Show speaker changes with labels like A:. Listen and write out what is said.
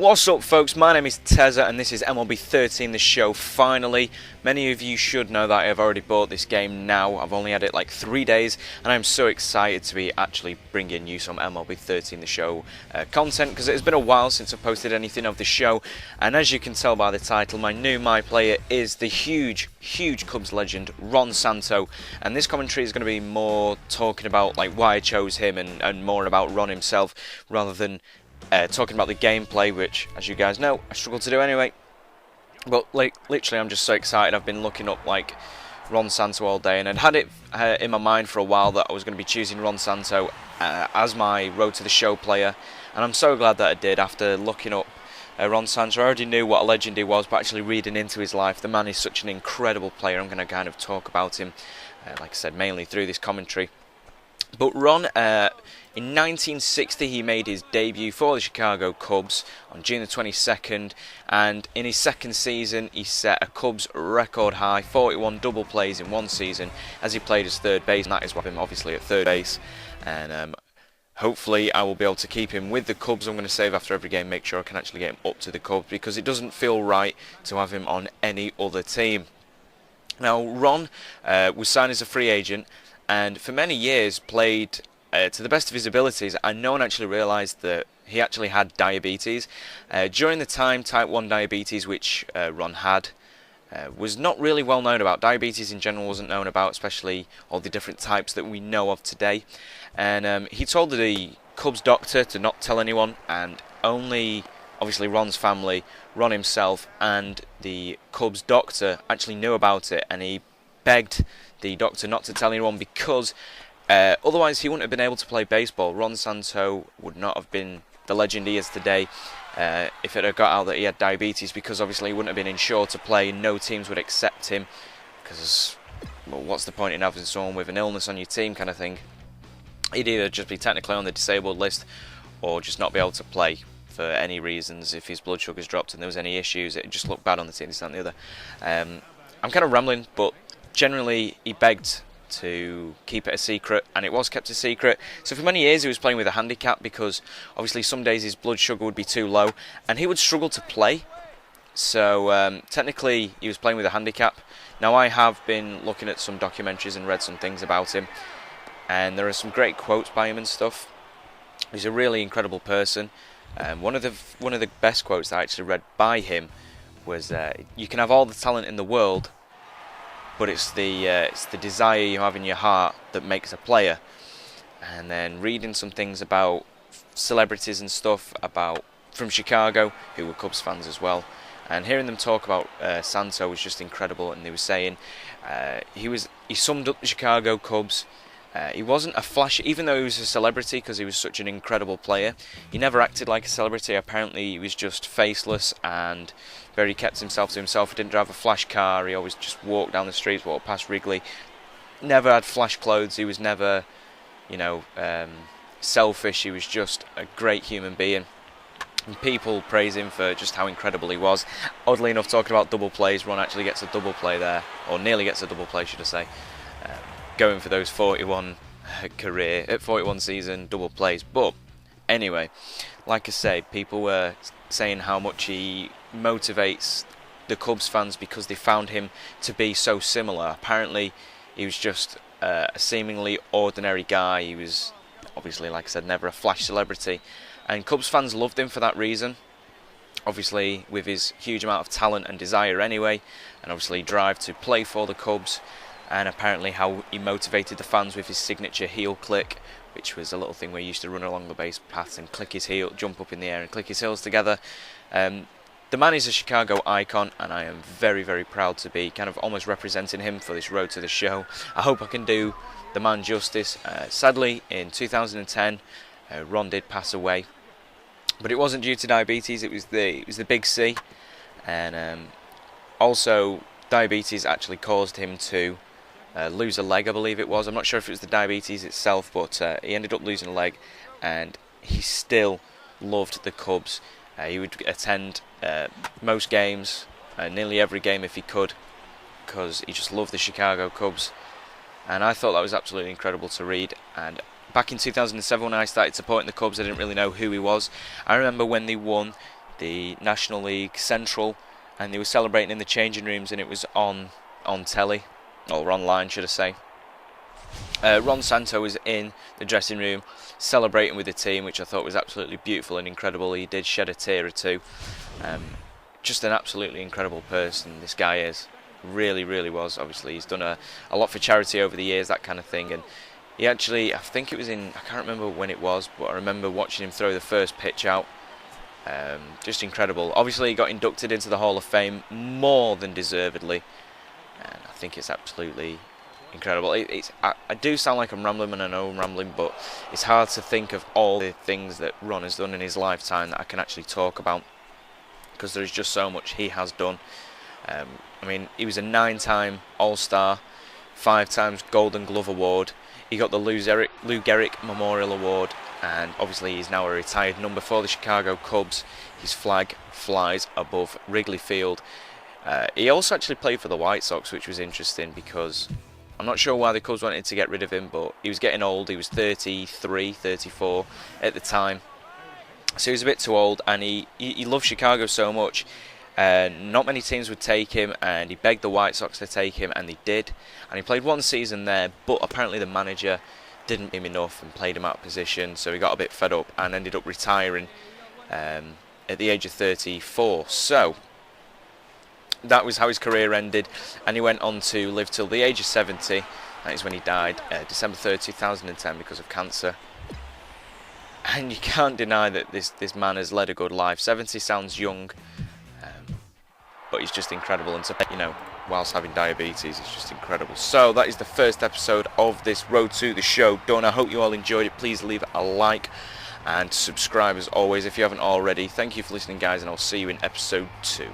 A: What's up, folks? My name is Tezza and this is MLB 13, the show. Finally, many of you should know that I have already bought this game now. I've only had it like 3 days and I'm so excited to be actually bringing you some MLB 13, the show content, because it has been a while since I've posted anything of the show. And as you can tell by the title, my new player is the huge Cubs legend Ron Santo, and this commentary is going to be more talking about like why I chose him and more about Ron himself rather than talking about the gameplay, which, as you guys know, I struggle to do anyway. But like, literally, I'm just so excited. I've been looking up like Ron Santo all day, and I'd had it in my mind for a while that I was going to be choosing Ron Santo as my road to the show player, and I'm so glad that I did. After looking up Ron Santo, I already knew what a legend he was, but actually reading into his life, the man is such an incredible player. I'm going to kind of talk about him, like I said, mainly through this commentary. But Ron, in 1960, he made his debut for the Chicago Cubs on June the 22nd, and in his second season, he set a Cubs record high, 41 double plays in one season, as he played as third base, and that is what him obviously at third base. And hopefully, I will be able to keep him with the Cubs. I'm going to save after every game, make sure I can actually get him up to the Cubs, because it doesn't feel right to have him on any other team. Now, Ron was signed as a free agent, and for many years played to the best of his abilities, and no one actually realised that he actually had diabetes. During the time, type 1 diabetes, which Ron had, was not really well known about. Diabetes in general wasn't known about, especially all the different types that we know of today. And he told the Cubs doctor to not tell anyone, and only obviously Ron's family, Ron himself, and the Cubs doctor actually knew about it, and he begged the doctor not to tell anyone, because otherwise he wouldn't have been able to play baseball. Ron Santo would not have been the legend he is today if it had got out that he had diabetes, because obviously he wouldn't have been insured to play, and no teams would accept him, because, well, what's the point in having someone with an illness on your team kind of thing? He'd either just be technically on the disabled list or just not be able to play for any reasons. If his blood sugars dropped and there was any issues, it just looked bad on the team, this, that and the other. I'm kind of rambling, but generally he begged to keep it a secret, and it was kept a secret. So for many years he was playing with a handicap, because obviously some days his blood sugar would be too low and he would struggle to play. So technically he was playing with a handicap. Now, I have been looking at some documentaries and read some things about him, and there are some great quotes by him and stuff. He's a really incredible person. One of the best quotes that I actually read by him was, "You can have all the talent in the world, but it's the desire you have in your heart that makes a player." And then reading some things about celebrities and stuff from Chicago who were Cubs fans as well, and hearing them talk about Santo was just incredible. And they were saying he summed up the Chicago Cubs. He wasn't a flash, even though he was a celebrity, because he was such an incredible player. He never acted like a celebrity. Apparently he was just faceless and very kept himself to himself. He didn't drive a flash car. He always just walked down the streets, walked past Wrigley. Never had flash clothes. He was never, selfish. He was just a great human being. And people praise him for just how incredible he was. Oddly enough, talking about double plays, Ron actually gets a double play there, or nearly gets a double play, should I say, going for those 41 season double plays. But anyway, like I say, people were saying how much he motivates the Cubs fans because they found him to be so similar. Apparently he was just a seemingly ordinary guy. He was obviously, like I said, never a flash celebrity, and Cubs fans loved him for that reason. Obviously with his huge amount of talent and desire anyway, and obviously drive to play for the Cubs, and apparently how he motivated the fans with his signature heel click, which was a little thing where he used to run along the base paths and click his heel, jump up in the air and click his heels together. The man is a Chicago icon, and I am very, very proud to be kind of almost representing him for this road to the show. I hope I can do the man justice. Sadly, in 2010, Ron did pass away, but it wasn't due to diabetes. It was the big C, and also diabetes actually caused him to lose a leg, I believe it was. I'm not sure if it was the diabetes itself, but he ended up losing a leg, and he still loved the Cubs. He would attend most games, nearly every game if he could, because he just loved the Chicago Cubs. And I thought that was absolutely incredible to read. And back in 2007, when I started supporting the Cubs, I didn't really know who he was. I remember when they won the National League Central, and they were celebrating in the changing rooms, and it was on telly, or online should I say. Santo was in the dressing room celebrating with the team, which I thought was absolutely beautiful and incredible. He did shed a tear or two. Just an absolutely incredible person this guy is. Really was. Obviously he's done a lot for charity over the years, that kind of thing, and he actually, I think it was I can't remember when it was, but I remember watching him throw the first pitch out. Just incredible. Obviously he got inducted into the Hall of Fame more than deservedly, and I think it's absolutely incredible. I do sound like I'm rambling, and I know I'm rambling, but it's hard to think of all the things that Ron has done in his lifetime that I can actually talk about, because there is just so much he has done. I mean, he was a 9-time All-Star, 5 times Golden Glove Award. He got the Lou Gehrig Memorial Award, and obviously he's now a retired number for the Chicago Cubs. His flag flies above Wrigley Field. He also actually played for the White Sox, which was interesting, because I'm not sure why the Cubs wanted to get rid of him, but he was getting old. He was 33, 34 at the time, so he was a bit too old, and he loved Chicago so much. Not many teams would take him, and he begged the White Sox to take him, and they did. And he played 1 season there, but apparently the manager didn't give him enough and played him out of position, so he got a bit fed up and ended up retiring at the age of 34. So that was how his career ended, and he went on to live till the age of 70. That is when he died, December 3rd, 2010, because of cancer. And you can't deny that this man has led a good life. 70 sounds young, but he's just incredible, and whilst having diabetes, it's just incredible. So that is the first episode of this Road to the Show done. I hope you all enjoyed it. Please leave a like and subscribe as always if you haven't already. Thank you for listening, guys, and I'll see you in episode 2.